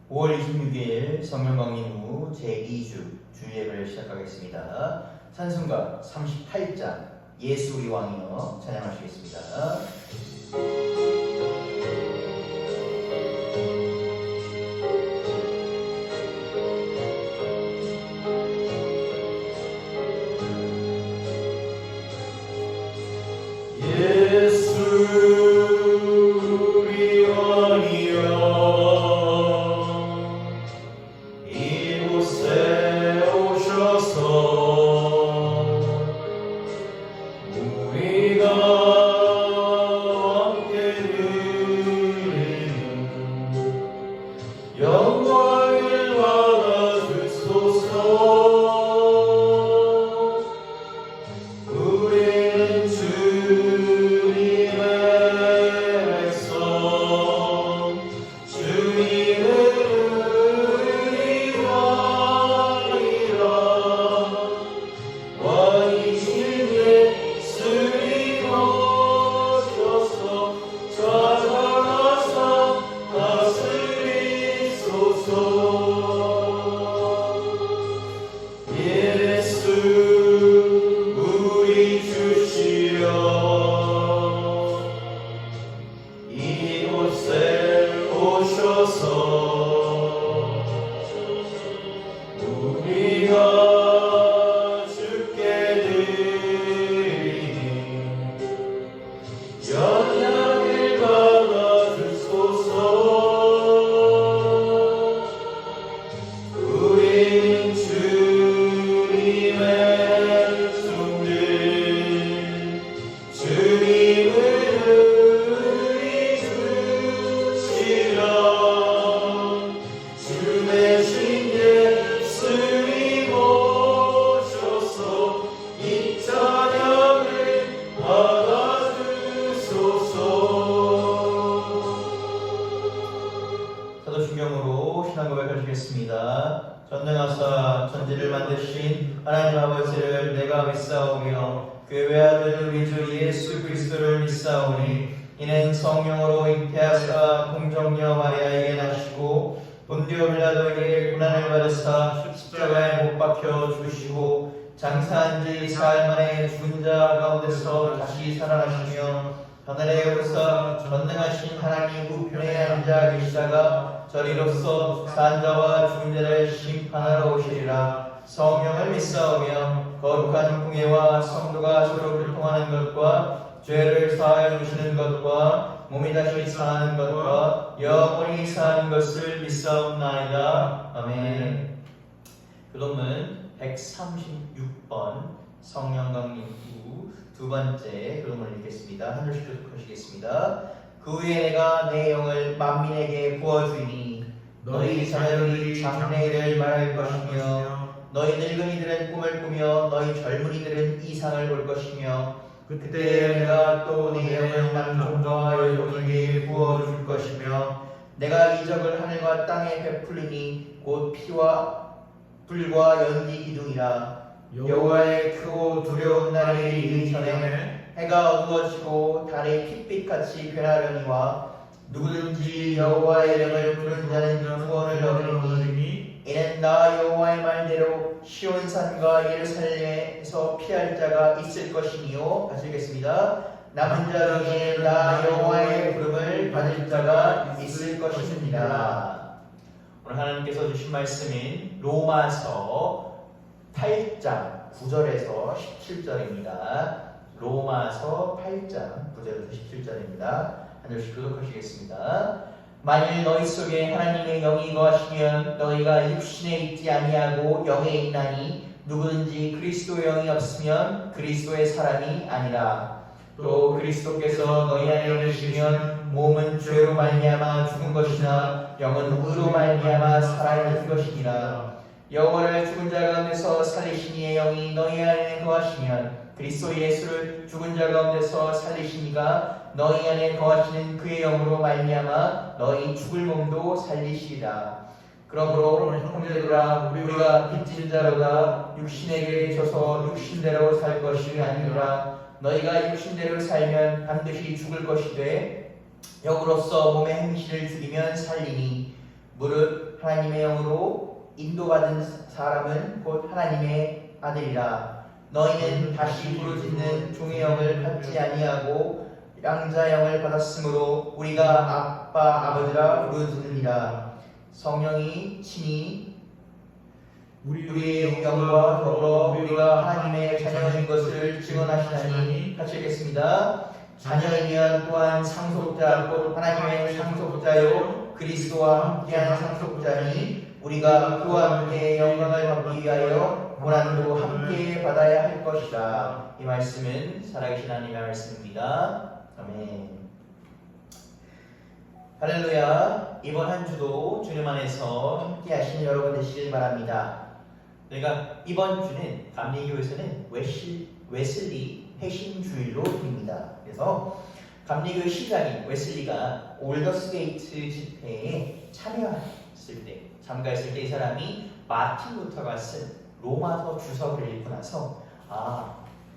5월 26일 성령 강림 후 제2주 주일예배를 시작하겠습니다. 찬송가 38장 예수 우리 왕이여 찬양하시겠습니다. 전능하사 천지를 만드신 하나님 아버지를 내가 믿사오며 그 외아들 우리 주 예수 그리스도를 믿사오니 이는 성령으로 잉태하사 공정녀 마리아에게 나시고 본디오 빌라도에게 고난을 받으사 십자가에 못 박혀 죽으시고 장사한 지 사흘 만에 죽은 자 가운데서 다시 살아나시며 하늘에 오르사 전능하신 하나님 우편에 앉아 계시다가 저리로서 산 자와 죽은 자를 심판하러 오시리라. 성령을 믿사오며 거룩한 공예와 성도가 서로 교통하는 것과 죄를 사하여 주시는 것과 몸이 다시 사는 것과 영원히 사는 것을 믿사옵나이다. 아멘. 교독문 136번 성령 강림 후 두 번째 교독문을 읽겠습니다. 한 절씩 교독하시겠습니다. 그 후에 내가 내 영을 만민에게 부어주이니 너희 자녀들이 장래일을 말할 것이며 너희 늙은이들은 꿈을 꾸며 너희 젊은이들은 이상을 볼 것이며 그때 내가 또 내 영을 남종과 여종에게 부어줄 것이며 내가 이적을 하늘과 땅에 베풀리니 곧 피와 불과 연기 기둥이라. 여호와의 크고 두려운 날이 이르기 전에 해가 어두워지고 달이 핏빛같이 변하려니와 누구든지 여호와의 이름을 부르는 자는 구원을 얻으리니 이는 나 여호와의 말대로 시온산과 예루살렘에서 피할 자가 있을 것이니요. 다시 읽겠습니다. 남은 자 중에 나 여호와의 부름을 받을 자가 있을 것입니다. 오늘 하나님께서 주신 말씀인 로마서 8장 9절에서 17절입니다. 로마서 8장 9절에서 17절입니다. 한 절씩 교독하시겠습니다. 만일 너희 속에 하나님의 영이 거하시면 너희가 육신에 있지 아니하고 영에 있나니 누구든지 그리스도의 영이 없으면 그리스도의 사람이 아니라. 또 그리스도께서 너희 안에 계시면 몸은 죄로 말미암아 죽은 것이나 영은 의로 말미암아 살아있는 것이니라. 여호와를 죽은 자 가운데서 살리신 이의 영이 너희 안에 거하시면 그리스도 예수를 죽은 자 가운데서 살리신 이가 너희 안에 거하시는 그의 영으로 말미암아 너희 죽을 몸도 살리시리라. 그러므로 형제들아 우리가 빚진 자로다 육신에게 져서 육신대로 살 것이 아니라 너희가 육신대로 살면 반드시 죽을 것이되 영으로서 몸의 행실을 죽이면 살리니 무릇 하나님의 영으로 인도받은 사람은 곧 하나님의 아들이라. 너희는 다시 부르짖는 종의 영을 받지 아니하고 양자 영을 받았으므로 우리가 아빠 아버지라 부르짖느니라. 성령이 친히 우리의 영과 더불어 우리가 하나님의 자녀인 것을 증언하시나니. 같이 읽겠습니다. 자녀이면 또한 상속자 곧 하나님의 상속자요 그리스도와 함께한 상속자니 우리가 그와 함께 영광을 받기 위하여 고난도 함께 받아야 할 것이라. 이 말씀은 살아계신 하나님의 말씀입니다. 아멘. 할렐루야. 이번 한 주도 주님 안에서 함께 하시는 여러분 되시길 바랍니다. 그러니까 이번 주는 감리교에서는 웨슬리 회심주일로 드립니다. 그래서 감리교의 시작인 웨슬리가 올더스게이트 집회에 참여했을 때, 참가했을 때 이 사람이 마틴 루터가 쓴 로마서 주석을 읽고 나서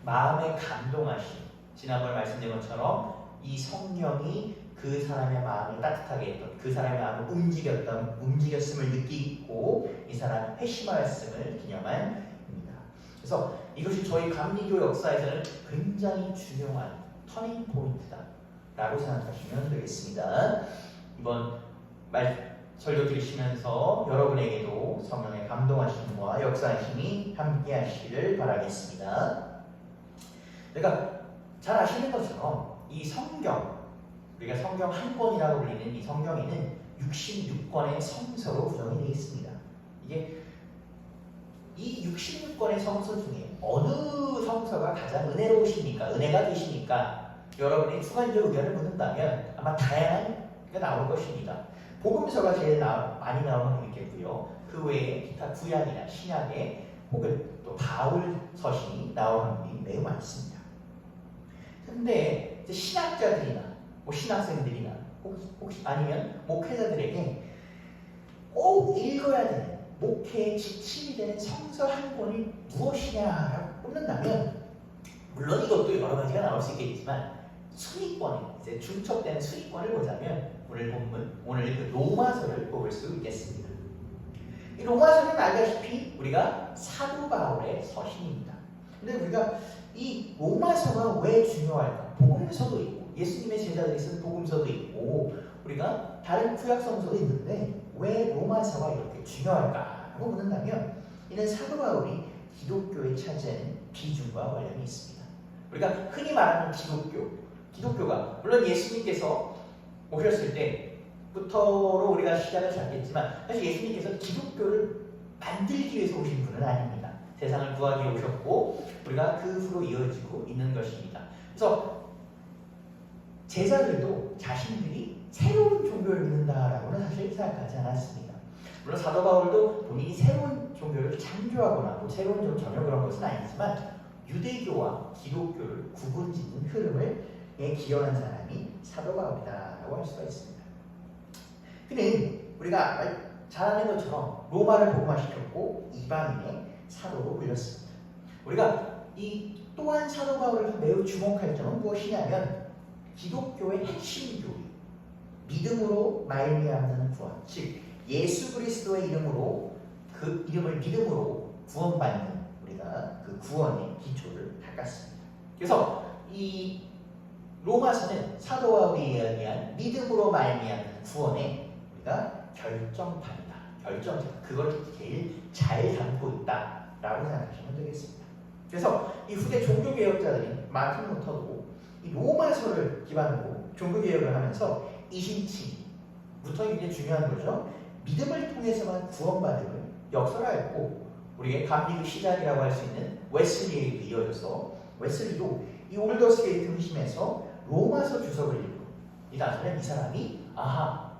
마음에 감동하신, 지난번에 말씀드린 것처럼 이 성령이 그 사람의 마음을 따뜻하게 했던, 그 사람의 마음을 움직였음을 느끼고 이 사람 회심하였음을 기념한 입니다. 그래서 이것이 저희 감리교 역사에서는 굉장히 중요한 터닝 포인트다라고 생각하시면 되겠습니다. 이번 설교 들으시면서 여러분에게도 성령의 감동하심과 역사하심이 함께 하시기를 바라겠습니다. 그러니까 잘 아시는 것처럼 이 성경, 우리가 성경 한 권이라고 불리는 이 성경에는 66권의 성서로 구성이 되어 있습니다. 이게 이 66권의 성서 중에 어느 성서가 가장 은혜로우십니까? 은혜가 되십니까? 여러분의 주관적 의견을 묻는다면 아마 다양한 게 나올 것입니다. 복음서가 제일 많이 나오는 게 있겠고요. 그 외에 기타 구약이나 신약에 혹은 또 바울 서신이 나오는 분이 매우 많습니다. 그런데 신학자들이나 신학생들이나 혹시 아니면 목회자들에게 꼭 읽어야 되는 목회의 지침이 되는 성서 한 권이 무엇이냐라고 꼽는다면, 물론 이것도 여러 가지가 나올 수 있겠지만 순위권, 이제 중첩되는 순위권을 보자면 오늘 그 로마서를 뽑을 수 있겠습니다. 이 로마서는 알다시피 우리가 사도 바울의 서신입니다. 근데 우리가 이 로마서가 왜 중요할까? 복음서도 있고 예수님의 제자들이 쓴 복음서도 있고 우리가 다른 구약성서도 있는데 왜 로마서가 이렇게 중요할까라고 묻는다면, 이는 사도 바울이 기독교에 차지하는 비중과 관련이 있습니다. 우리가 흔히 말하는 기독교가 물론 예수님께서 오셨을 때부터로 우리가 시작을 잡겠지만, 사실 예수님께서 기독교를 만들기 위해서 오신 분은 아닙니다. 세상을 구하기 위해 오셨고 우리가 그 후로 이어지고 있는 것입니다. 그래서 제자들도 자신들이 새로운 종교를 믿는다라고는 사실 생각하지 않았습니다. 물론 사도 바울도 본인이 새로운 종교를 창조하거나 새로운 전혀 그런 것은 아니지만 유대교와 기독교를 구분짓는 흐름에 기여한 사람이 사도 바울이다라고 할 수가 있습니다. 그는 우리가 잘 아는 것처럼 로마를 복음화시켰고 이방인의 사도로 불렸습니다. 우리가 이 또한 사도 바울에서 매우 주목할 점은 무엇이냐면, 기독교의 핵심 교리, 믿음으로 말미암는 구원, 즉 예수 그리스도의 이름으로, 그 이름을 믿음으로 구원받는 우리가 그 구원의 기초를 닦았습니다. 그래서 이 로마서는 사도 바울이 이야기한 믿음으로 말미암는 구원의 우리가 결정판이다, 그걸 제일 잘 담고 있다라고 생각하시면 되겠습니다. 그래서 이 후대 종교개혁자들인 마틴 루터도 이 로마서를 기반으로 종교개혁을 하면서 이신치부터 굉장히 중요한 거죠. 믿음을 통해서만 구원받음을 역설하였고, 우리의 감리교 시작이라고 할 수 있는 웨슬리에게 이어져서 웨슬리도 이 올더스게이트 회심에서 로마서 주석을 읽고 이 사람이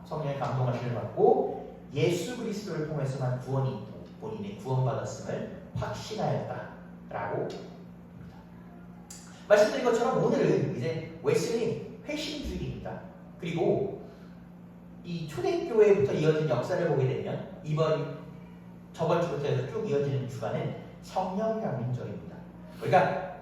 성령의 감동하심을 받고 예수 그리스도를 통해서만 구원이 있고 본인의 구원받았음을 확신하였다라고 합니다. 말씀드린 것처럼 오늘은 이제 웨슬리 회심주일입니다. 그리고 이 초대교회부터 이어진 역사를 보게 되면 저번 주부터 해서 쭉 이어지는 주간은 성령강림절입니다. 그러니까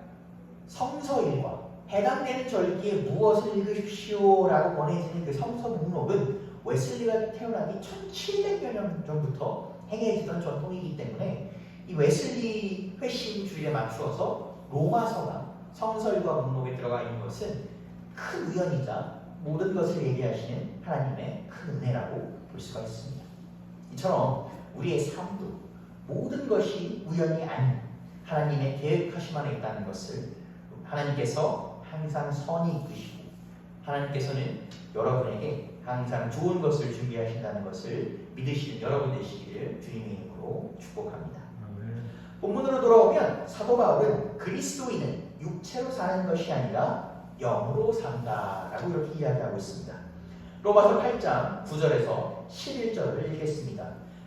성서일과 해당되는 절기에 무엇을 읽으십시오라고 권해지는 그 성서 목록은 웨슬리가 태어나기 1700여 년 전부터 행해지던 전통이기 때문에 이 웨슬리 회심 주일에 맞추어서 로마서가 성설과 목록에 들어가 있는 것은 큰 우연이자 모든 것을 얘기하시는 하나님의 큰 은혜라고 볼 수가 있습니다. 이처럼 우리의 삶도 모든 것이 우연이 아닌 하나님의 계획하심 안에 있다는 것을 하나님께서 항상 선이 이끄시고 하나님께서는 여러분에게 항상 좋은 것을 준비하신다는 것을 믿으시는 여러분 되시기를 주님의 이름으로 축복합니다. 본문으로 돌아오면 사도 바울은 그리스도인은 육체로 사는 것이 아니라 영으로 산다라고 이렇게 이야기하고 있습니다. 로마서 8장 9절에서 11절을 읽겠습니다.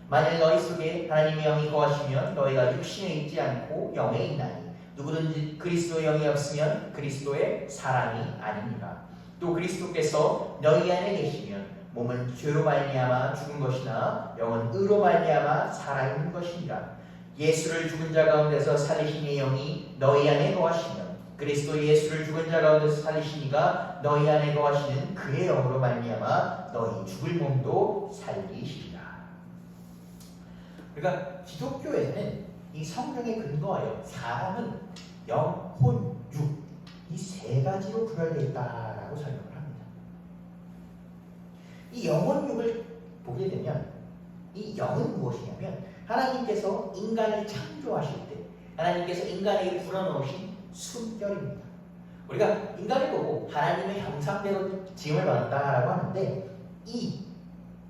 만일 너희 속에 하나님의 영이 거하시면 너희가 육신에 있지 않고 영에 있나니 누구든지 그리스도의 영이 없으면 그리스도의 사람이 아니니라. 또 그리스도께서 너희 안에 계시면 몸은 죄로 말미암아 죽은 것이나 영은 의로 말미암아 살아있는 것이니라. 예수를 죽은 자 가운데서 살리신 이 영이 너희 안에 거하시면 그리스도 예수를 죽은 자 가운데서 살리시니가 너희 안에 거하시는 그의 영으로 말미암아 너희 죽을 몸도 살리시리라. 그러니까 기독교에는 이 성경에 근거하여 사람은 영, 혼, 육 이 세 가지로 분열되어 있다라고 설명을 합니다. 이 영혼 육을 보게 되면 이 영은 무엇이냐면 하나님께서 인간을 창조하실 때 하나님께서 인간에게 불어넣으신 숨결입니다. 우리가 인간을 보고 하나님의 형상대로 지음을 받았다라고 하는데 이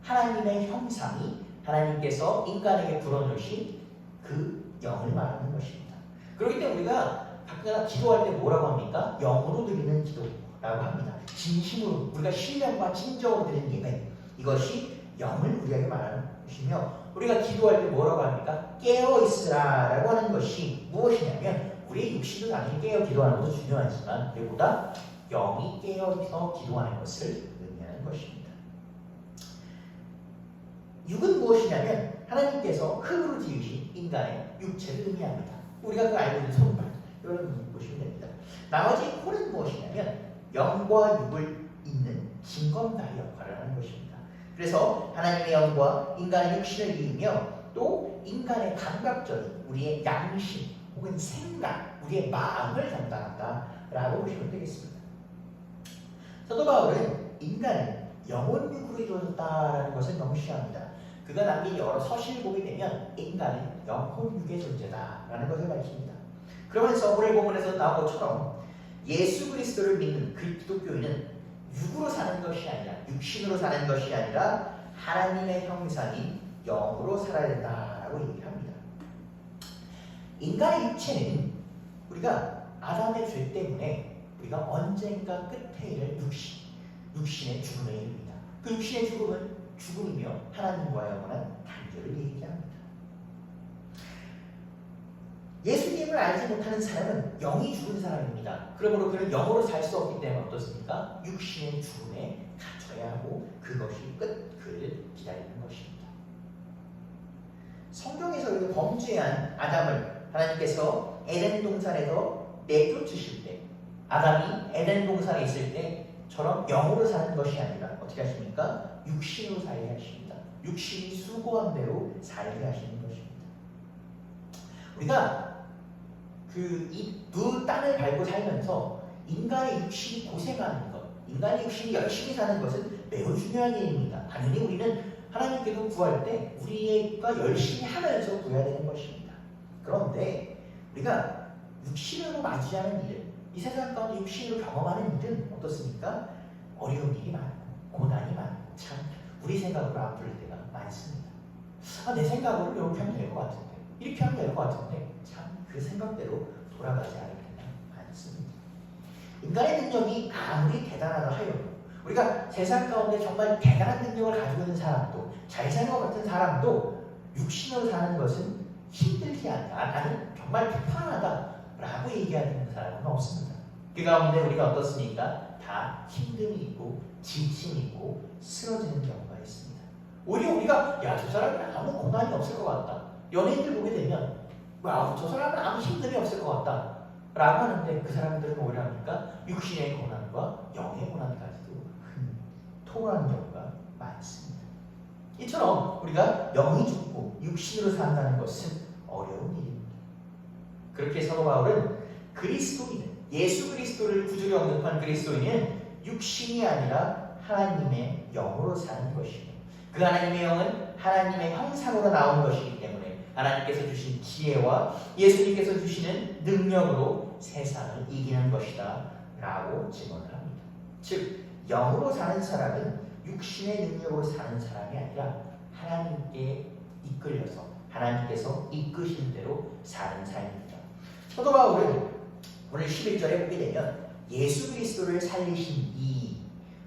하나님의 형상이 하나님께서 인간에게 불어넣으신 그 영을 말하는 것입니다. 그렇기 때문에 우리가 가끔 기도할 때 뭐라고 합니까? 영으로 드리는 기도라고 합니다. 진심으로 우리가 신령과 진정으로 드리는 예배, 이것이 영을 우리에게 말하는 것이며 우리가 기도할 때 뭐라고 합니까? 깨어있으라라고 하는 것이 무엇이냐면 우리의 육신도 당연히 깨어 기도하는 것도 중요하지만 그보다 영이 깨어서 기도하는 것을 의미하는 것입니다. 육은 무엇이냐면 하나님께서 흙으로 지으신 인간의 육체를 의미합니다. 우리가 그 알고 있는 손발 이런 보시면 됩니다. 나머지 혼은 무엇이냐면 영과 육을 잇는 징검다리 역할을 하는 것입니다. 그래서 하나님의 영과 인간의 육신을 이으며 또 인간의 감각적인 우리의 양심 혹은 생각, 우리의 마음을 담당한다라고 보시면 되겠습니다. 사도 바울은 인간은 영혼육으로 이루어졌다라는 것을 명시합니다. 그가 남긴 여러 서신을 보게 되면 인간은 영혼육의 존재다라는 것을 밝힙니다. 그러면서 오늘 본문에서 나온 것처럼 예수 그리스도를 믿는 그 기독교인은 육으로 사는 것이 아니라 육신으로 사는 것이 아니라 하나님의 형상인 영으로 살아야 된다라고 얘기합니다. 인간의 육체는 우리가 아담의 죄 때문에 우리가 언젠가 끝에 이를 육신의 죽음에 이릅니다. 그 육신의 죽음은 죽음이며 하나님과 영원한 단절을 얘기합니다. 예수님을 알지 못하는 사람은 영이 죽은 사람입니다. 그러므로 그는 영으로 살 수 없기 때문에 어떻습니까? 육신의 죽음에 갇혀야 하고 그것이 그를 기다리는 것입니다. 성경에서 우리가 범죄한 아담을 하나님께서 에덴 동산에서 내쫓으실 때 아담이 에덴 동산에 있을 때처럼 영으로 사는 것이 아니라 어떻게 하십니까? 육신으로 살게 하십니다. 육신이 수고한 대로 살게 하시는 것입니다. 우리가 이 두 땅을 밟고 살면서 인간의 육신이 고생하는 것, 인간의 육신이 열심히 사는 것은 매우 중요한 일입니다. 당연히 우리는 하나님께도 구할 때 우리가 열심히 하면서 구해야 되는 것입니다. 그런데 우리가 육신으로 맞이하는 일은 이 세상 가운데 육신으로 경험하는 일은 어떻습니까? 어려운 일이 많고 고난이 많고 참 우리 생각으로 안 풀릴 때가 많습니다. 내 생각으로 이렇게 하면 될 것 같은데 이렇게 하면 될 것 같은데 참 그 생각대로 돌아가지 않을 때가 많습니다. 인간의 능력이 아무리 대단하다 하여도 우리가 세상 가운데 정말 대단한 능력을 가지고 있는 사람도 잘 사는 것 같은 사람도 육신으로 사는 것은 힘들지 않다. 나는 정말 불편하다라고 얘기하는 사람은 없습니다. 그 가운데 우리가 어떻습니까? 다 힘듦이 있고 지침이 있고 쓰러지는 경우가 있습니다. 오히려 우리가 저 사람은 아무 고난이 없을 것 같다. 연예인들 보게 되면 저 사람은 아무 힘듦이 없을 것 같다 라고 하는데 그 사람들은 오히려 합니까? 육신의 고난과 영의 고난까지도 통하는 경우가 많습니다. 이처럼 우리가 영이 죽고 육신으로 산다는 것은 어려운 일입니다. 그렇게 사도 바울은 그리스도인은, 예수 그리스도를 구주로 영접한 그리스도인은 육신이 아니라 하나님의 영으로 사는 것이고, 그 하나님의 영은 하나님의 형상으로 나온 것이기 때문에 하나님께서 주신 지혜와 예수님께서 주시는 능력으로 세상을 이기는 것이다 라고 증언을 합니다. 즉 영으로 사는 사람은 육신의 능력으로 사는 사람이 아니라 하나님께 이끌려서 하나님께서 이끄신 대로 사는 삶입니다. 사도 바울은 오늘 11절에 보게 되면 예수 그리스도를 살리신 이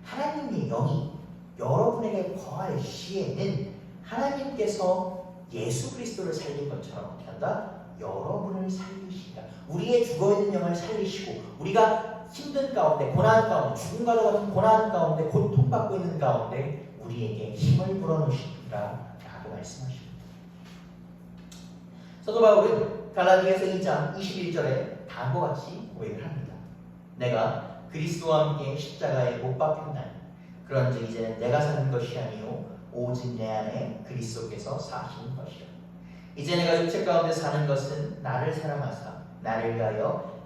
하나님의 영이 여러분에게 거할 시에는 하나님께서 예수 그리스도를 살린 것처럼 어떻게 한다? 여러분을 살리시다. 우리의 죽어있는 영을 살리시고 우리가 힘든 가운데, 고난 가운데, 죽음과 같은 고난 가운데, 고통받고 있는 가운데 우리에게 힘을 불어넣으시리라 라고 말씀하십니다. 사도 바울은 갈라디아서 2장 21절에 다음과 같이 고백을 합니다. 내가 그리스도와 함께 십자가에 못 박혔나니 그런즉 이제는 내가 사는 것이 아니요 오직 내 안에 그리스도께서 사시는 것이라. 이제 내가 육체 가운데 사는 것은 나를 사랑하사 나를 위하여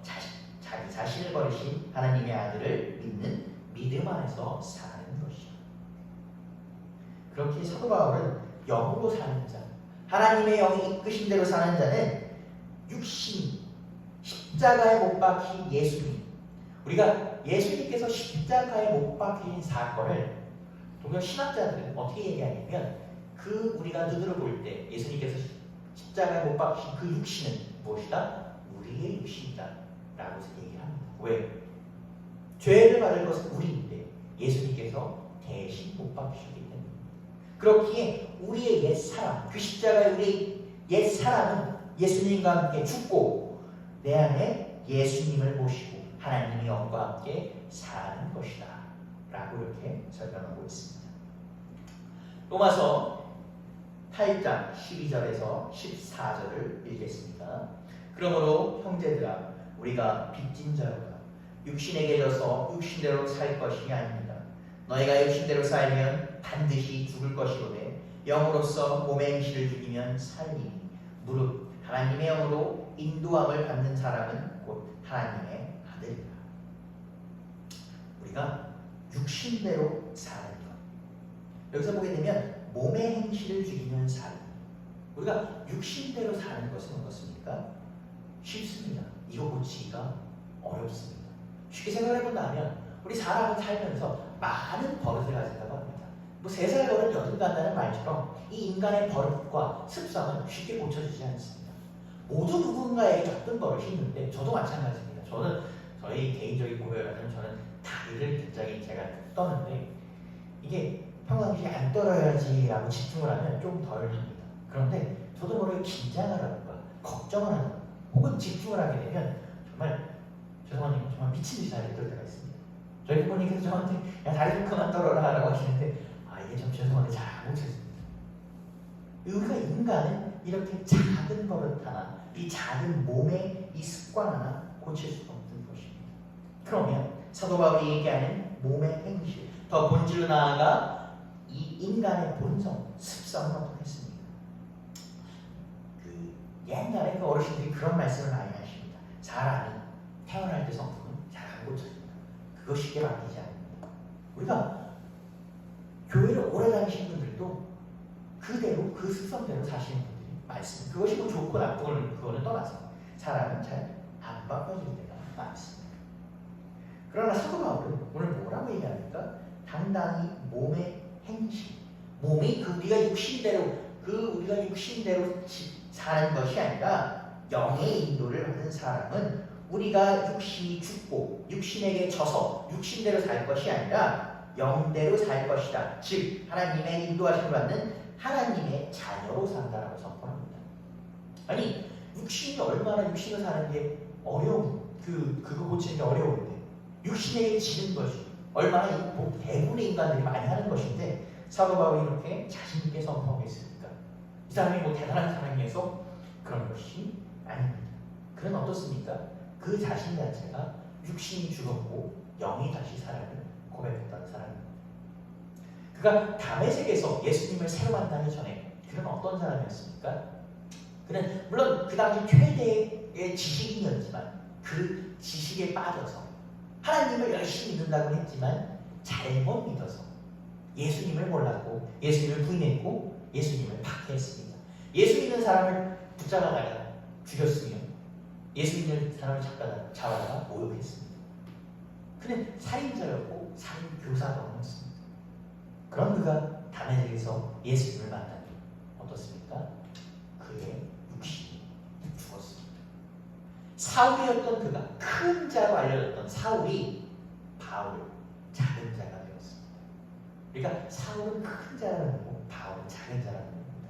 자기 자신을 버리신 하나님의 아들을 믿는 믿음 안에서 사는 것이라. 그렇게 사도 바울은 영으로 사는 자, 하나님의 영이 이끄신 대로 사는 자는 육신, 십자가에 못 박힌 예수님, 우리가 예수님께서 십자가에 못 박힌 사건을 동양 신학자들은 어떻게 얘기하냐면 우리가 눈으로 볼 때 예수님께서 십자가에 못 박힌 그 육신은 무엇이다? 우리의 육신이다 라고 얘기합니다. 왜? 죄를 받을 것은 우리인데 예수님께서 대신 못 박히셨기 때문에. 그렇기에 우리의 옛사람, 그 십자가의 우리의 옛사람은 예수님과 함께 죽고 내 안에 예수님을 모시고 하나님의 영과 함께 사는 것이다 라고 이렇게 설명하고 있습니다. 로마서 8장 12절에서 14절을 읽겠습니다. 그러므로 형제들아 우리가 빚진 자로다 육신에게 져서 육신대로 살 것이 아닙니다. 너희가 육신대로 살면 반드시 죽을 것이오되 영으로서 몸의 행실을 죽이면 살리니 무릇 하나님의 영으로 인도함을 받는 사람은 곧 하나님의 아들이다. 우리가 육신대로 사는 것, 여기서 보게 되면 몸의 행실을 죽이면 살리. 우리가 육신대로 사는 것은 어떻습니까? 쉽습니다. 이거 고치기가 어렵습니다. 쉽게 생각해 본다면 우리 사람은 살면서 많은 버릇을 가진다고 합니다. 뭐 3살 버릇 여든 간다는 말처럼 이 인간의 버릇과 습성은 쉽게 고쳐지지 않습니다. 모두 누군가에게 어떤 버릇이 있는데 저도 마찬가지입니다. 저희 개인적인 고백이라면 저는 다리를 굉장히 제가 떠는데 이게 평상시에 안 떨어야지 라고 집중을 하면 좀 덜 합니다. 그런데 저도 모르게 긴장을 하든가 걱정을 하든가 혹은 집중을 하게 되면 정말 죄송하지만 정말 미친 듯이 다리를 떨 때가 있습니다. 저희 부모님께서 저한테 야 다리 좀 그만 떨어라 라고 하시는데 이게 좀 죄송한데 잘 안 고쳐집니다. 우리가 인간은 이렇게 작은 버릇 하나, 이 작은 몸의 이 습관 하나 고칠 수가 없는 것입니다. 그러면 사도 바울이 얘기하는 몸의 행실, 더 본질로 나아가 이 인간의 본성, 습성은 어떻겠습니까? 옛날에 그 어르신들이 그런 말씀을 많이 하십니다. 사람이 태어날 때 성품은 잘 안 고쳐집니다. 그거 쉽게 바뀌지 않습니다. 우리가 교회를 오래 다니신 분들도 그대로 그 습성대로 사시는 분들이 많습니다. 그것이 뭐 좋고 나쁘고는 그거는 떠나서 사람은 잘 안 바꿔질 때가 많습니다. 그러나 사도 바울은 오늘 뭐라고 얘기합니까? 당당히 몸의 행실, 몸이 우리가 육신대로 사는 것이 아니라 영의 인도를 받은 사람은 우리가 육신이 죽고 육신에게 져서 육신대로 살 것이 아니라 영대로 살 것이다. 즉 하나님의 인도하심을 받는 하나님의 자녀로 산다라고 선포합니다. 아니 육신이 얼마나 육신을 사는 게 어려운 그거 고치는 게 어려운데 육신에게 지는 것이 얼마나 대부분의 인간들이 많이 하는 것인데 사도 바울이 이렇게 자신 있게 선포하고 있습니까? 이 사람이 뭐 대단한 사람이어서 그런 것이 아닙니다. 그는 어떻습니까? 그 자신 자체가 육신이 죽었고 영이 다시 살아를 고백했던 사람입니다. 그가 다메섹에서 예수님을 새로 만나기 전에 그는 어떤 사람이었습니까? 그는 물론 그 당시 최대의 지식인이었지만 그 지식에 빠져서 하나님을 열심히 믿는다고 했지만 잘못 믿어서 예수님을 몰랐고 예수님을 부인했고 예수님을 박해했습니다. 예수 믿는 사람을 붙잡아다가 죽였으며 예수 믿는 사람을 잡아다가 모욕했습니다. 그는 살인자였고 살인교사범이었습니다. 그런 그가 다메섹에서 예수님을 만나니 어떻습니까? 그의 육신이 죽었습니다. 사울이었던 그가 큰 자로 알려졌던 사울이 바울 작은 자가 되었습니다. 그러니까 사울은 큰 자라는 거고 바울은 작은 자라는 겁니다.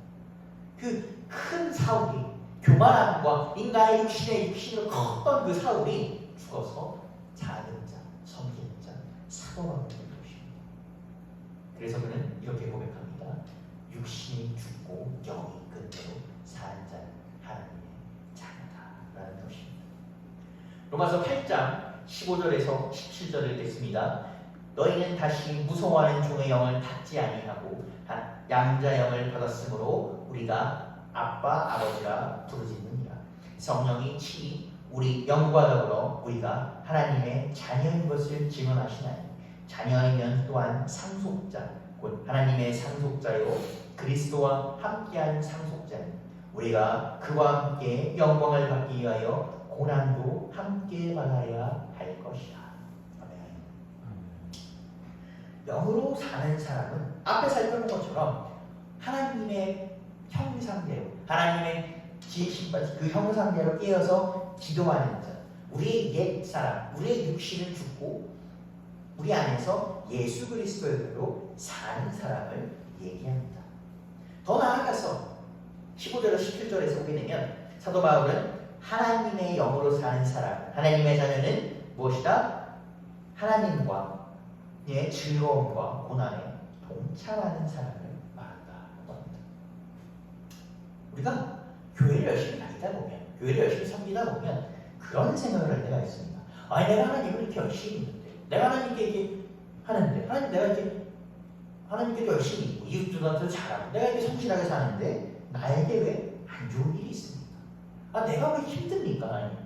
그 큰 사울이 교만함과 인간의 육신으로 컸던 그 사울이 죽어서 작은 자, 섬기는 자, 사도가 되는 것입니다. 그래서 그는 이렇게 고백합니다. 육신이 죽고 영이 끝내로 사는 자는 하나님의 자녀다라는 것입니다. 로마서 8장 15절에서 17절을 읽겠습니다. 너희는 다시 무서워하는 종의 영을 받지 아니하고 양자 영을 받았으므로 우리가 아빠 아버지라 부르짖느니라. 성령이 친히 우리 영과 더불어 우리가 하나님의 자녀인 것을 증언하시나니 자녀이면 또한 상속자 곧 하나님의 상속자요 그리스도와 함께한 상속자니 우리가 그와 함께 영광을 받기 위하여 고난도 함께 받아야 할 것이라. 아멘. 영으로 사는 사람은 앞에 살펴본 것처럼 하나님의 형상대로 하나님의 그 형상대로 깨어서 기도하는 자, 우리의 옛 사람, 우리의 육신을 죽고 우리 안에서 예수 그리스도로 사는 사람을 얘기합니다. 더 나아가서 15절과 17절에서 보게 되면 사도 바울은 하나님의 영으로 사는 사람, 하나님의 자녀는 무엇이다? 하나님과의 즐거움과 고난에 동참하는 사람을 말한다고 합니다. 우리가 교회를 열심히 다니다 보면, 교회를 열심히 섬기다 보면 그런 생각을 할 때가 있습니다. 아니 내가 하나님을 이렇게 열심히 믿는데, 내가 하나님께 이렇게 하는데, 내가 이렇게 하나님께 열심히 있고 이웃들한테도 잘하고 내가 이렇게 성실하게 사는데 나에게 왜 안 좋은 일이 있습니까? 내가 왜 힘듭니까? 하나님?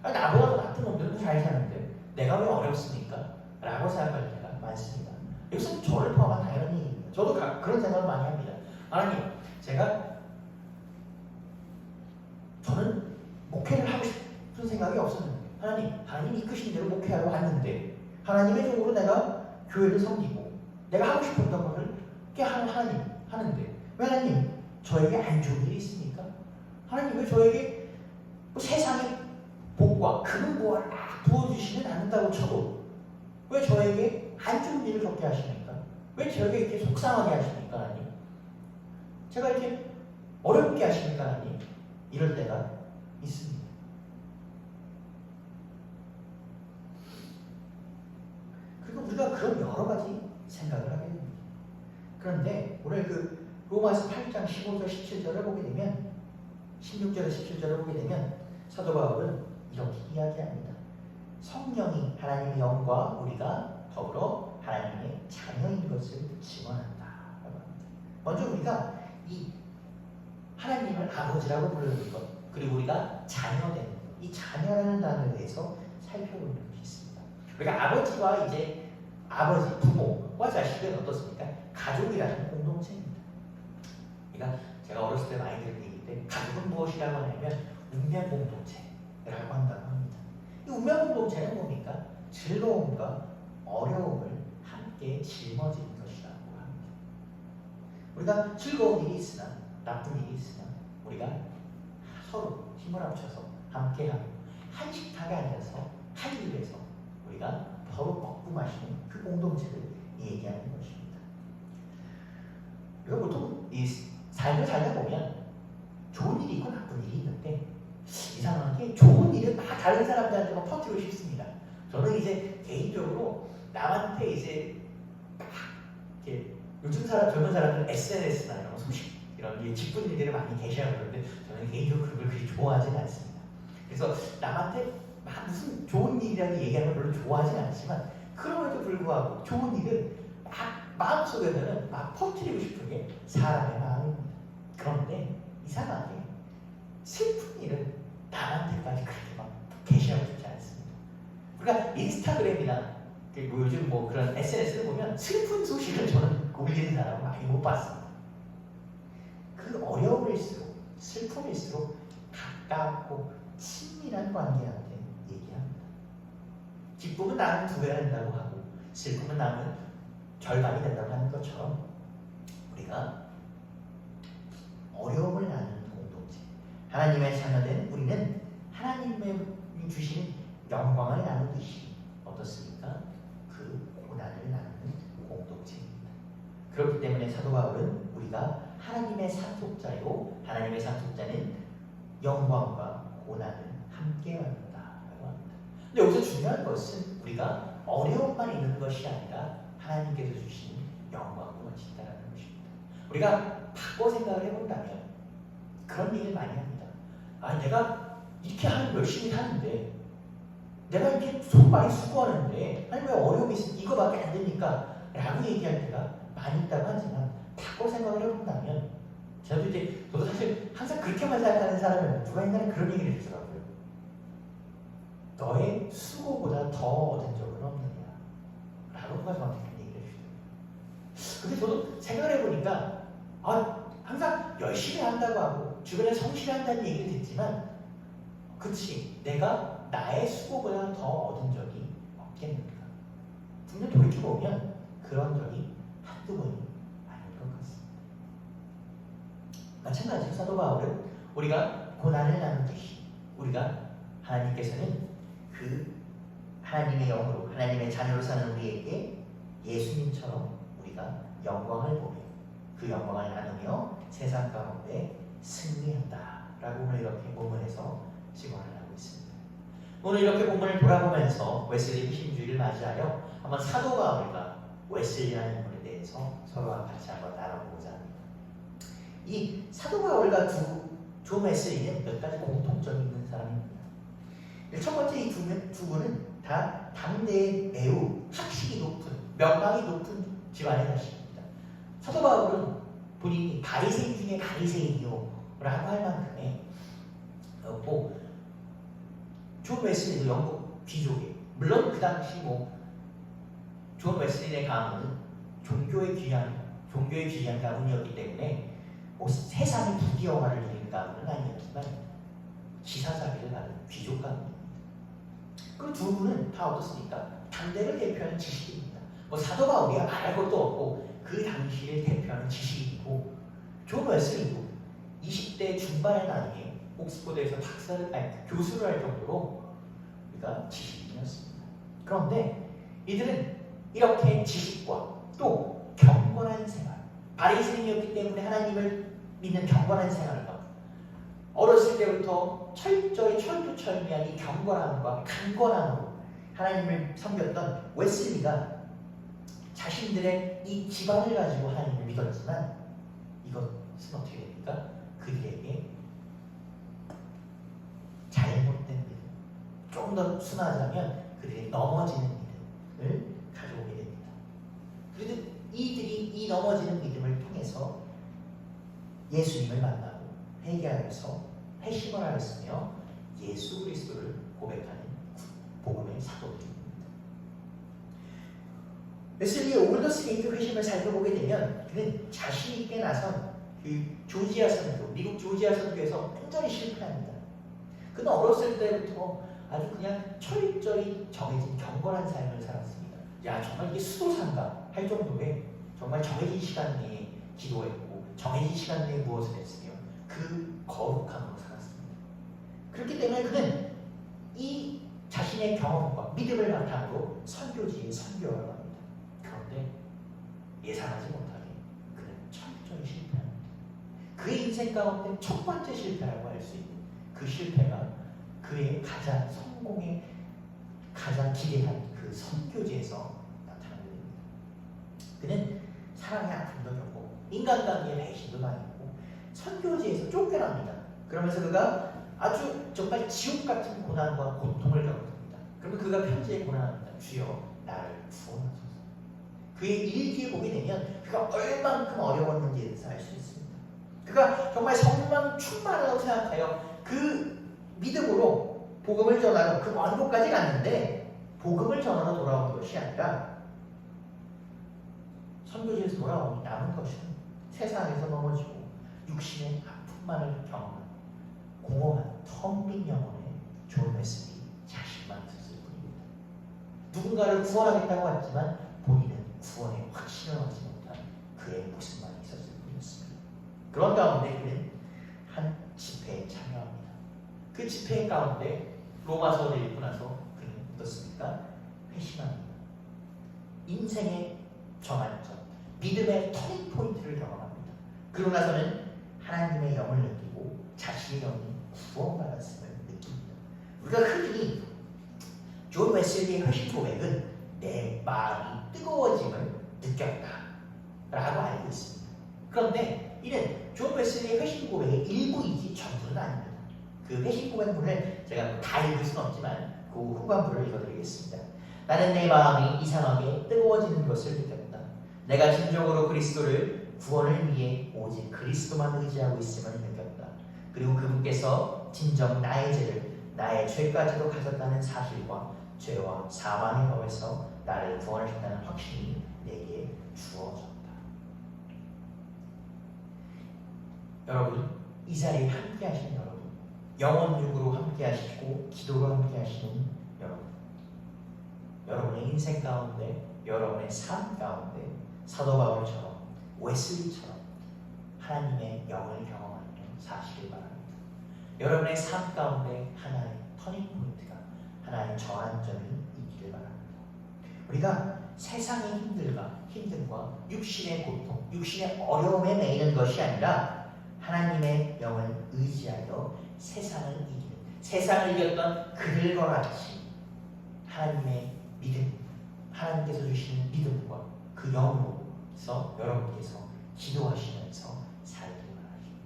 나보다 더 나쁜 놈들은 잘 사는데 내가 왜 어렵습니까? 라고 생각할 때가 많습니다. 여기서 저를 포함한 당연한 얘기입니다. 저도 그런 생각을 많이 합니다. 하나님, 저는 목회를 하고 싶은 생각이 없었는데 하나님이 이끄신 대로 목회하러 왔는데 하나님의 종으로 내가 교회를 섬기고 내가 하고 싶었던 것을 하나님 하는데 왜 하나님 저에게 안 좋은 일이 있습니까? 하나님 왜 저에게 세상의 복과 금은보화를 막 부어주시면 않는다고 쳐도 왜 저에게 안 좋은 일을 겪게 하십니까? 왜 저에게 이렇게 속상하게 하십니까? 하나님 제가 이렇게 어렵게 하십니까? 하나님 이럴 때가 있습니다. 그리고 우리가 그런 여러 가지 생각을 하게 됩니다. 그런데 오늘 그 로마서 8장 15절 17절을 보게 되면 16절에 17절을 보게 되면 사도 바울은 이렇게 이야기합니다. 성령이 하나님의 영과 우리가 더불어 하나님의 자녀인 것을 증언한다. 먼저 우리가 이 하나님을 아버지라고 부르는 것, 그리고 우리가 자녀되는 것, 이 자녀라는 단어에 대해서 살펴보는 것이 있습니다. 우리가 아버지와 이제 아버지, 부모와 자식은 어떻습니까? 가족이라는 공동체입니다. 그러니까 제가 어렸을 때 많이 들은 얘기인데 가족은 무엇이라고 하냐면 운명 공동체라고 한다고 합니다. 이 운명 공동체는 뭡니까? 즐거움과 어려움을 함께 짊어지는 것이라고 합니다. 우리가 즐거운 일이 있으나 나쁜 일이 있으나 우리가 서로 힘을 합쳐서 함께하고 한 식탁에 앉아서 한 입에서 우리가 서로 먹고 마시는 그 공동체를 얘기하는 것입니다. 우리가 보통 이 삶을 살다 보면 좋은 일이 있고 나쁜 일이 있는데 이상하게 좋은 일은 다 다른 사람들한테만 퍼뜨리고 싶습니다. 저는 이제 개인적으로 남한테 이제 막 이렇게 요즘 젊은 사람들은 SNS나 이런 소식 이런 기쁜 일들을 많이 게시하고 그러는데 저는 개인적으로 그걸 그렇게 좋아하지는 않습니다. 그래서 남한테 막 무슨 좋은 일이라고 얘기하는 걸 별로 좋아하지는 않지만 그럼에도 불구하고 좋은 일은 막 마음속에서는 막 퍼뜨리고 싶은 게 사람의 마음입니다. 그런데 이상하게 슬픈 일은 남한테까지 그렇게 막 게시하고 싶지 않습니다. 우리가 인스타그램이나 뭐 요즘 뭐 그런 SNS를 보면 슬픈 소식을 저는 올리는 사람을 많이 못 봤습니다. 그 어려움일수록 슬픔일수록 가깝고 친밀한 관계한테 얘기합니다. 기쁨은 나는 두 배가 된다고 하고 슬픔은 나는 절반이 된다고 하는 것처럼 우리가 어려움을 나누는 공동체, 하나님의 자녀된 우리는 하나님의 주시는 영광을 나누듯이 어떻습니까? 그 고난을 나누는 공동체입니다. 그렇기 때문에 사도 바울은 우리가 하나님의 상속자요, 하나님의 상속자는 영광과 고난을 함께 받는다라고 합니다. 근데 여기서 중요한 것은 우리가 어려움만 있는 것이 아니라 하나님께서 주신 영광도 같이 있다는 것입니다. 우리가 바꿔 생각을 해본다면 그런 얘기를 많이 합니다. 아, 내가 이렇게 열심히 하는데 내가 이렇게 돈 많이 수고하는데 아니 왜 어려움이 있으면 이거밖에 안 되니까 라고 얘기할 때가 많이 있다고 하지만 바꿔 생각을 해본다면 저도 사실 항상 그렇게만 생각하는 사람은 누가 옛날에 그런 얘기를 했더라고요. 너의 수고보다 더 얻은 적은 없느냐 라고 누가 저한테 그런 얘기를 해주더라고요. 근데 저도 생각을 해보니까 항상 열심히 한다고 하고 주변에 성실한다는 얘기를 듣지만 그치, 내가 나의 수고보다 더 얻은 적이 없겠는가? 분명 돌이켜보면 그런 적이 한두 번이 아닐 것 같습니다. 마찬가지로 사도 바울은 우리가 고난을 나누듯이 우리가 하나님께서는 그 하나님의 영으로 하나님의 자녀로 사는 우리에게 예수님처럼 우리가 영광을 보며 그 영광을 나누며 세상 가운데 승리한다라고 오늘 이렇게 본문에서 증언을 하고 있습니다. 오늘 이렇게 본문을 돌아보면서 웨슬리 피신주의를 맞이하여 한번 사도 바울과 웨슬리라는 인물에 대해서 서로와 같이 한번 나눠보고자 합니다. 이 사도 바울과 존 웨슬리는 몇 가지 공통점이 있는 사람입니다. 첫 번째 이 두 분은 다 당대에 매우 학식이 높은, 명망이 높은 집안에 사십니다. 사도 바울은 본인이 바리새인 중에 바리새인이요 라고 할 만큼의 존 웨슬리도 영국 귀족이에요. 물론 그 당시 존 웨슬리의 가문은 종교의 귀한 가문이었기 때문에 세상의 부귀영화를 누리는 가문은 아니었지만 지사자비를 받은 귀족 가문입니다. 그 두 분은 다 어떻습니까? 당대를 대표하는 지식인입니다. 사도 바울이 말할 것도 없고 그 당시를 대표하는 지식인이고 존 웨슬리도 20대 중반의 나이에 옥스퍼드에서 교수를 할 정도로 우리가 지식인이었습니다. 그런데 이들은 이렇게 지식과 또 경건한 생활, 바리새인이었기 때문에 하나님을 믿는 경건한 생활과 어렸을 때부터 철저히 철두철미한 이 경건함과 강건함으로 하나님을 섬겼던 웨슬리가 자신들의 이 기반을 가지고 하나님을 믿었지만 이것은 어떻게 됩니까? 그들에게 잘못된 믿음, 좀 더 순하자면 그들이 넘어지는 믿음을 가져오게 됩니다. 그런데 이들이 이 넘어지는 믿음을 통해서 예수님을 만나고 회개하여서 회심을 하였으며 예수 그리스도를 고백하는 복음의 사도들입니다. 웨슬리의 올더스 게이트 회심을 살펴보게 되면 그는 자신 있게 나선 그 조지아 선교, 미국 조지아 선교에서 완전히 실패합니다. 그는 어렸을 때부터 아주 그냥 철저히 정해진 경건한 삶을 살았습니다. 야, 정말 이게 수도사인가 할 정도의 정말 정해진 시간 내에 기도했고 정해진 시간 내에 무엇을 했으며 그 거룩함으로 살았습니다. 그렇기 때문에 그는 이 자신의 경험과 믿음을 바탕으로 선교지에 선교를 합니다. 그런데 예상하지 못하게 그는 철저히 실패합니다. 그의 인생 가운데 첫 번째 실패라고 할 수 있는 그 실패가 그의 가장 성공에 가장 기대한 그 선교지에서 나타나게 됩니다. 그는 사랑의 아픔도 겪고 인간관계의 배신도 당했고 선교지에서 쫓겨납니다. 그러면서 그가 아주 정말 지옥 같은 고난과 고통을 겪습니다. 그러면 그가 편지에 고난합니다. 주여 나를 구원하소서. 그의 일기에 보게 되면 그가 얼만큼 어려웠는지에 대해서 알 수 있습니다. 그가 정말 성령 충만하다고 생각하여 그 믿음으로 복음을 전하러 그 왕국까지 갔는데 복음을 전하러 돌아온 것이 아니라 선교지에서 돌아오니 남은 것은 세상에서 넘어지고 육신의 아픔만을 경험한 공허한 텅 빈 영혼의 존 웨슬리 자신만 있었을 뿐입니다. 누군가를 구원하겠다고 했지만 본인은 구원의 확신을 얻지 못한 그의 모습만 있었을 뿐이었습니다. 그런 가운데 그는 한 집회에 참여합니다. 그 집회 가운데 로마서를 읽고 나서 그는 어떻습니까? 회심합니다. 인생의 전환점, 믿음의 터닝 포인트를 경험합니다. 그러고 나서는 하나님의 영을 느끼고 자신의 영이 구원받았음을 느낍니다. 우리가 흔히 존 웨슬리의 회심 고백은 내 마음이 뜨거워짐을 느꼈다 라고 알고 있습니다. 그런데 이는 존 웨슬리의 회심 고백의 일부이지 전부는 아닙니다. 그 회심 고백문을 제가 다 읽을 수는 없지만 그 후반부를 읽어드리겠습니다. 나는 내 마음이 이상하게 뜨거워지는 것을 느꼈다. 내가 진정으로 그리스도를 구원을 위해 오직 그리스도만 의지하고 있음을 느꼈다. 그리고 그분께서 진정 나의 죄를 나의 죄까지도 가졌다는 사실과 죄와 사망의 법에서 나를 구원하셨다는 확신이 내게 주어졌다. 여러분, 이 자리에 함께 하시는 여러분, 영혼육으로 함께 하시고 기도로 함께 하시는 여러분, 여러분의 인생 가운데, 여러분의 삶 가운데 사도 바울처럼 웨슬리처럼 하나님의 영을 경험하는 사실을 바랍니다. 여러분의 삶 가운데 하나의 터닝 포인트가, 하나의 전환점이 있기를 바랍니다. 우리가 세상의 힘듦과 육신의 고통, 육신의 어려움에 매이는 것이 아니라 하나님의 영을 의지하여 세상을 이기는, 세상을 이겼던 그들과 같이 하나님의 믿음, 하나님께서 주시는 믿음과 그 영으로서 여러분께서 기도하시면서 살기를 바랍니다.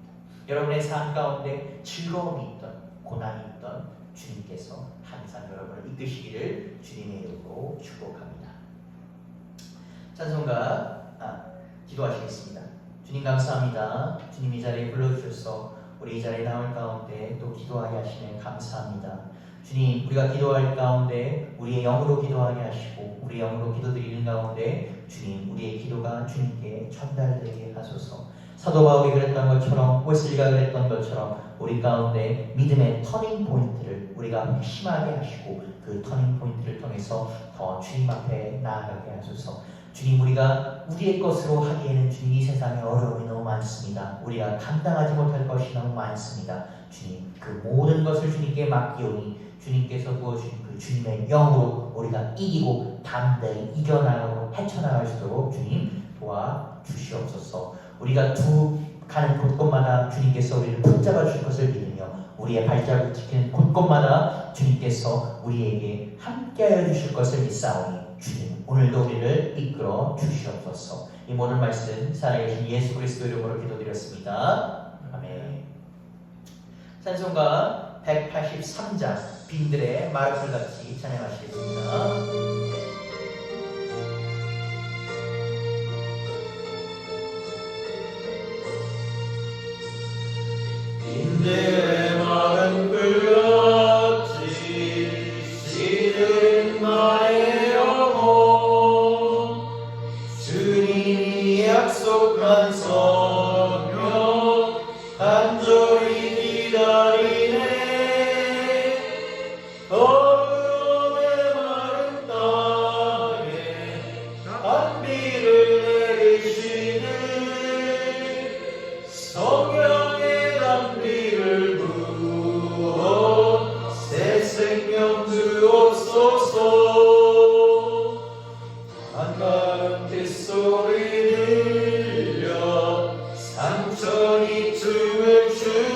여러분의 삶 가운데 즐거움이 있던, 고난이 있던 주님께서 항상 여러분을 이끄시기를 주님의 이름으로 축복합니다. 찬송가 기도하시겠습니다. 주님 감사합니다. 주님 이 자리에 불러주셔서 우리 이 자리에 나올 가운데 또 기도하게 하시네 감사합니다. 주님, 우리가 기도할 가운데 우리의 영으로 기도하게 하시고 우리의 영으로 기도드리는 가운데 주님, 우리의 기도가 주님께 전달되게 하소서. 사도 바울이 그랬던 것처럼, 웨슬리가 그랬던 것처럼 우리 가운데 믿음의 터닝 포인트를 우리가 확심하게 하시고 그 터닝 포인트를 통해서 더 주님 앞에 나아가게 하소서. 주님, 우리가 우리의 것으로 하기에는 주님 이 세상에 어려움이 너무 많습니다. 우리가 감당하지 못할 것이 너무 많습니다. 주님, 그 모든 것을 주님께 맡기오니 주님께서 부어주신 그 주님의 영으로 우리가 이기고 담대히 이겨나가고 헤쳐나갈 수 있도록 주님 도와주시옵소서. 우리가 가는 곳곳마다 주님께서 우리를 붙잡아 주실 것을 믿으며 우리의 발자국을 지키는 곳곳마다 주님께서 우리에게 함께하여 주실 것을 믿사오니 주님, 오늘도 우리를 이끌어 주시옵소서. 이 모든 말씀 살아계신 예수 그리스도 이름으로 기도드렸습니다. 아멘. 찬송가 183장 빈들의 마르콜 같이 찬양하시겠습니다. 빈들의 마른 불같이 시든 나의 영혼, 주님이 약속한 성령 간절히 기다리네. 어둠의 마른 땅에 단비를 내리시는 성령의 단비를 부어 새 생명 주옵소서. 한가운 빗소리 들려 상천이 춤을 추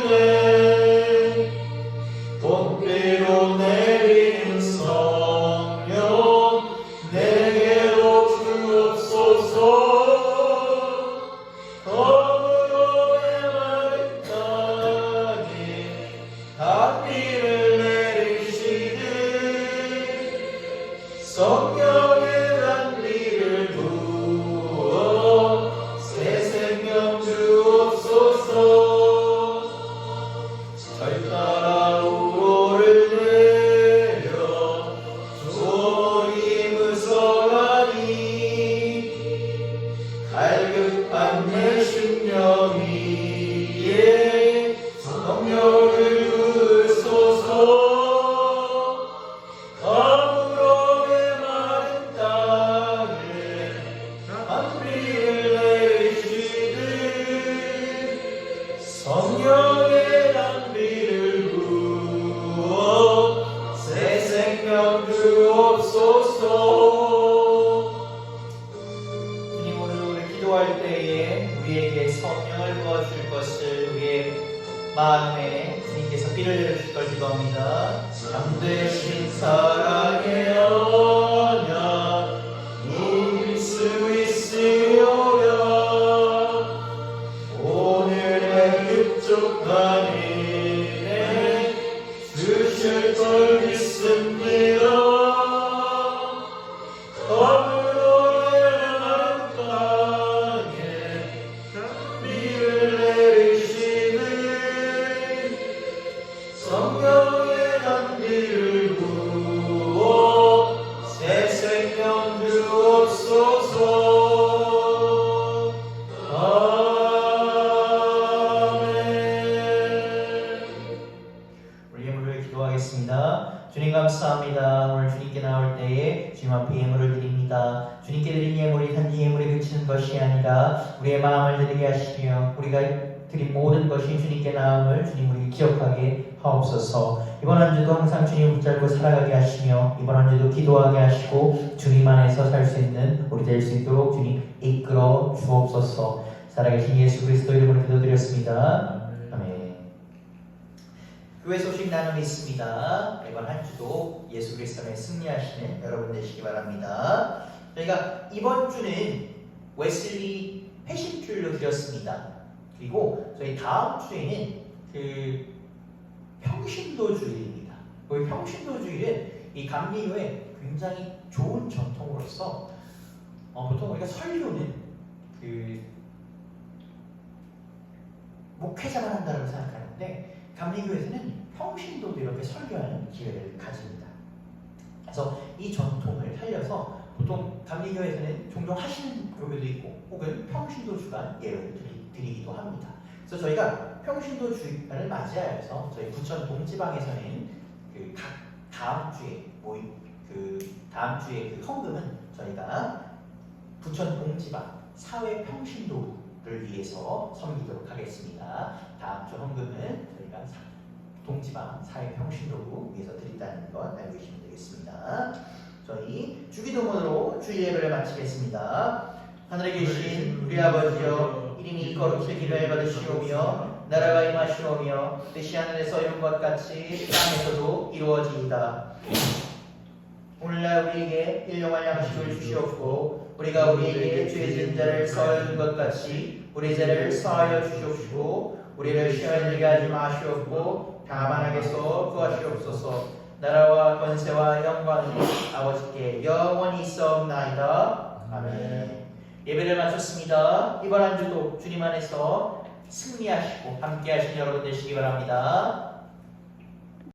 성령의 낭비를 부어 새 생명 주옵소서. 주님, 오늘 우리 기도할 때에 우리에게 성령을 부어줄 것을 우리의 마음에 주님께서 비를 내려주실 걸 기도합니다. 참되신 사랑의 언약 이길 수 있으려면 오늘의 흡족한 은혜 주실 걸 믿습니다. 거물의 마른 땅에 비를 내리시는 성령의 낭비를 부어 새 생명 주옵소서. 아멘. 우리 예물을 기도하겠습니다. 주님 감사합니다. 오늘 주님께 나올 때에 주님 앞에 예물을 드립니다. 주님께 드린 예물이 단지 예물에 그치는 것이 아니라 우리의 마음을 드리게 하시며 우리가 드린 모든 것이 주님께 나음을 주님 우리 기억하게 하옵소서. 이번 한 주도 항상 주님 붙잡고 살아가게 하시며 이번 한 주도 기도하게 하시고 주님 안에서 살 수 있는 우리 될 수 있도록 주님 이끌어 주옵소서. 살아계신 예수 그리스도 이름으로 기도드렸습니다. 아멘. 교회 소식 나눔이 있습니다. 이번 한 주도 예수 그리스도의 승리하시는 여러분 되시기 바랍니다. 저희가 이번 주는 웨슬리 회심주일로 드렸습니다. 그리고 저희 다음 주에는 평신도주일입니다. 그 평신도주일은 이 감리교의 굉장히 좋은 전통으로서 보통 우리가 설교는 목회자만 한다고 생각하는데 감리교에서는 평신도도 이렇게 설교하는 기회를 가집니다. 그래서 이 전통을 살려서 보통 감리교에서는 종종 하시는 교회도 있고 혹은 평신도 주간 예배를 드리기도 합니다. 그래서 저희가 평신도 주간을 맞이하여서 저희 부천 동지방에서는 각 다음 주에 다음 주에 헌금은 저희가 부천 동지방 사회 평신도를 위해서 섬기도록 하겠습니다. 다음 주 헌금은 저희가 동지방 사회 평신도를 위해서 드린다는 것 알고 계시면 되겠습니다. 저희 주기도문으로 주일 예배를 마치겠습니다. 하늘에 계신 우리 아버지여, 이름이 거룩하기를 받으시오며 나라가 임하시오며 뜻이 하늘에서 이룬 것 같이 땅에서도 이루어지이다. 오늘날 우리에게 일용할 양식을 주시옵고 우리가 우리에게 죄 지은 자를 사하여 준 것 같이 우리 죄를 사하여 주시옵시고 우리를 시험에 들게 하지 마시옵고 다만 악에서 구하시옵소서. 나라와 권세와 영광이 아버지께 영원히 있사옵나이다. 아멘. 예배를 마쳤습니다. 이번 한 주도 주님 안에서 승리하시고 함께 하신 여러분 되시기 바랍니다.